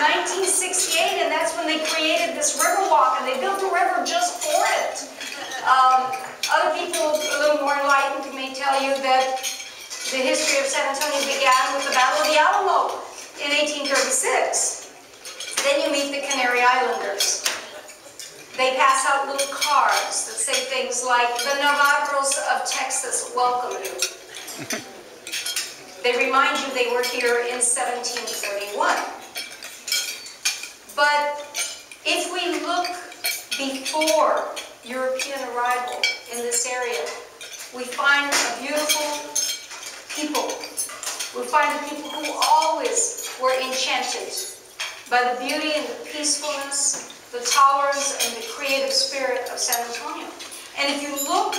1968, and that's when they created this river walk, and they built a river just for it. Other people, a little more enlightened, may tell you that the history of San Antonio began with the Battle of the Alamo in 1836. Then you meet the Canary Islanders. They pass out little cards that say things like, "The Navarros of Texas welcome you." They remind you they were here in 1731. But if we look before European arrival in this area, we find a beautiful people. We find the people who always were enchanted by the beauty and the peacefulness, the tolerance, and the creative spirit of San Antonio. And if you look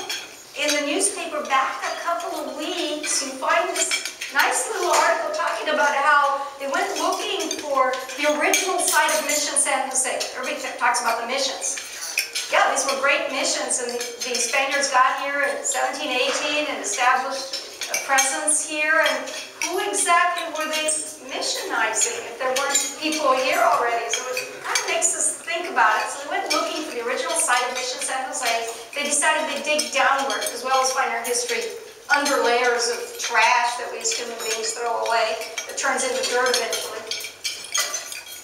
in the newspaper back a couple of weeks, you find this nice little article talking about how they went looking for the original site of Mission San Jose. Everybody talks about the missions. Yeah, these were great missions, and the Spaniards got here in 1718 and established a presence here. And who exactly were they missionizing if there weren't people here already? So it kind of makes us think about it. So they went looking for the original site of Mission San Jose. They decided they'd dig downward as well as find our history under layers of trash that we as human beings throw away that turns into dirt eventually.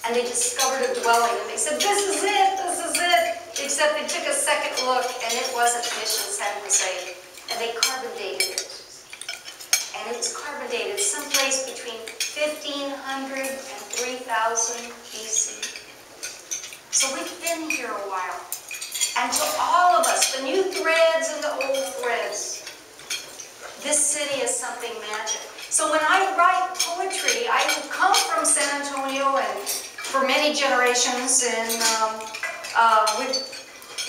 And they discovered a dwelling, and they said, "This is it, this is it." Except they took a second look, and it wasn't Mission San Jose. And they carbon dated it. And it was carbon dated someplace between 1500 and 3000 BC. So we've been here a while. And to all of us, the new threads and the old threads, this city is something magic. So when I write poetry, I come from San Antonio, and for many generations, and we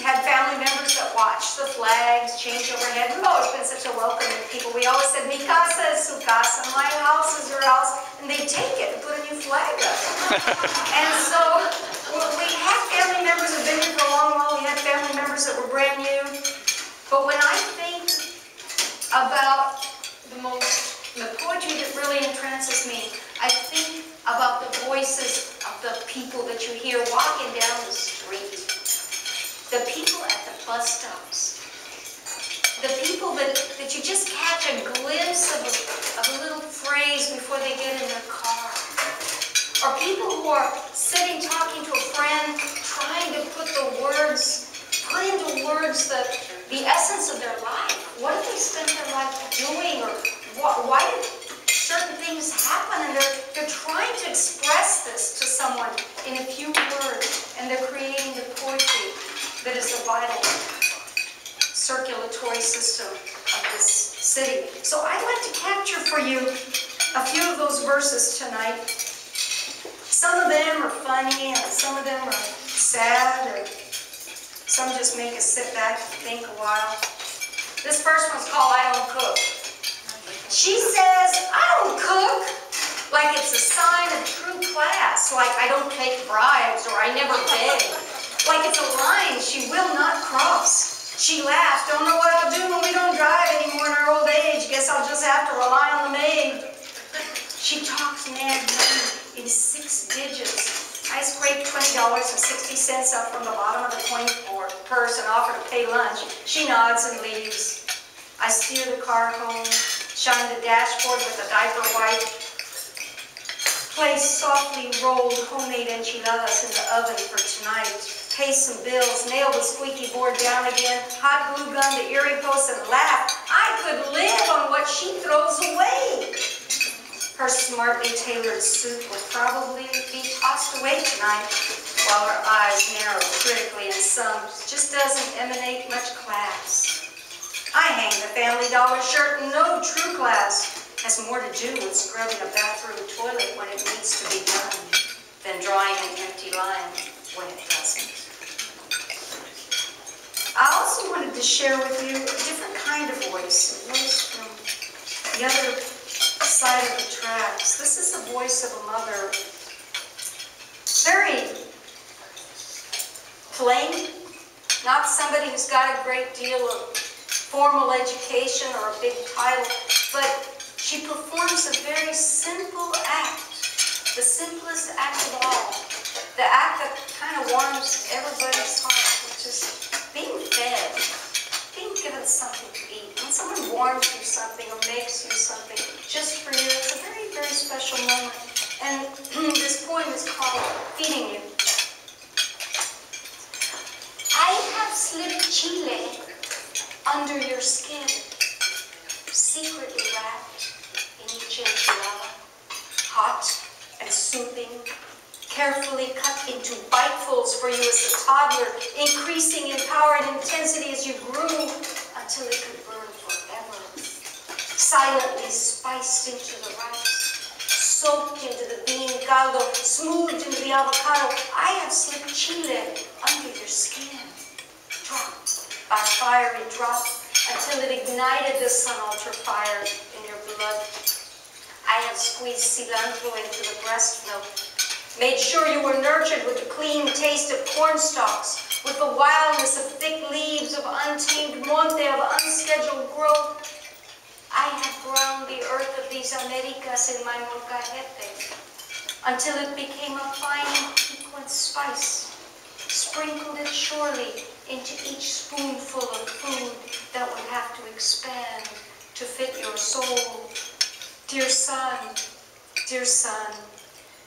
had family members that watched the flags change overhead. We've always been such a welcoming people. We always said, "Mi casa es su casa," my house is your house, and they take it and put a new flag up. And so we had family members who've been here for a long while. We had family members that were brand new. But when I think about the poetry that really entrances me, I think about the voices of the people that you hear walking down the street, the people at the bus stops, the people that you just catch a glimpse of a little phrase before they get in their car, or people who are sitting talking to a friend, trying to put into words the essence of their life. What did they spend their life doing, or why did certain things happen? And they're trying to express this to someone in a few words, and they're creating the poetry that is the vital circulatory system of this city. So I'd like to capture for you a few of those verses tonight. Some of them are funny, and some of them are sad, and some just make us sit back and think a while. This first one's called "I Don't Cook." She says, "I don't cook," like it's a sign of true class, like I don't take bribes or I never beg. Like it's a line she will not cross. She laughs, "Don't know what I'll do when we don't drive anymore in our old age. Guess I'll just have to rely on the maid." She talks mad money in 6 digits. I scraped $20.60 up from the bottom of the coin purse and offer to pay lunch. She nods and leaves. I steer the car home, shine the dashboard with a diaper wipe, place softly rolled homemade enchiladas in the oven for tonight, pay some bills, nail the squeaky board down again, hot glue gun the earring post, and laugh. I could live on what she throws away. Her smartly tailored suit will probably be tossed away tonight, while her eyes narrow critically, and some just doesn't emanate much class. I hang the Family Dollar shirt, and no true class has more to do with scrubbing a bathroom toilet when it needs to be done than drawing an empty line when it doesn't. I also wanted to share with you a different kind of voice, a voice from the other side of the tracks. This is the voice of a mother, very plain, not somebody who's got a great deal of formal education or a big title, but she performs a very simple act, the simplest act of all, the act that kind of warms everybody's heart, which is being fed, being given something to eat. When someone warms you something or makes you something just for you, it's a very, very special moment. And this poem is called Feeding You. I have slipped chile under your skin, secretly wrapped in each enchilada, hot and soothing, carefully cut into bitefuls for you as a toddler, increasing in power and intensity as you grew until it could burn forever. Silently spiced into the rice, soaked into the bean caldo, smoothed into the avocado, I have slipped chile under your skin, drop by fiery drop, until it ignited the sun altar fire in your blood. I have squeezed cilantro into the breast milk, made sure you were nurtured with the clean taste of corn stalks, with the wildness of thick leaves, of untamed monte, of unscheduled growth. I have ground the earth of these Americas in my molcajete, until it became a fine piquant spice, sprinkled it surely into each spoonful of food that would have to expand to fit your soul. Dear son,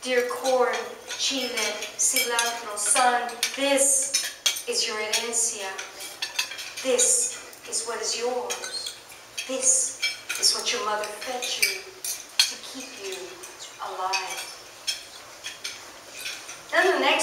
dear corn, chile, cilantro, son, this is your herencia. This is what is yours. This is what your mother fed you to keep you alive. Then the next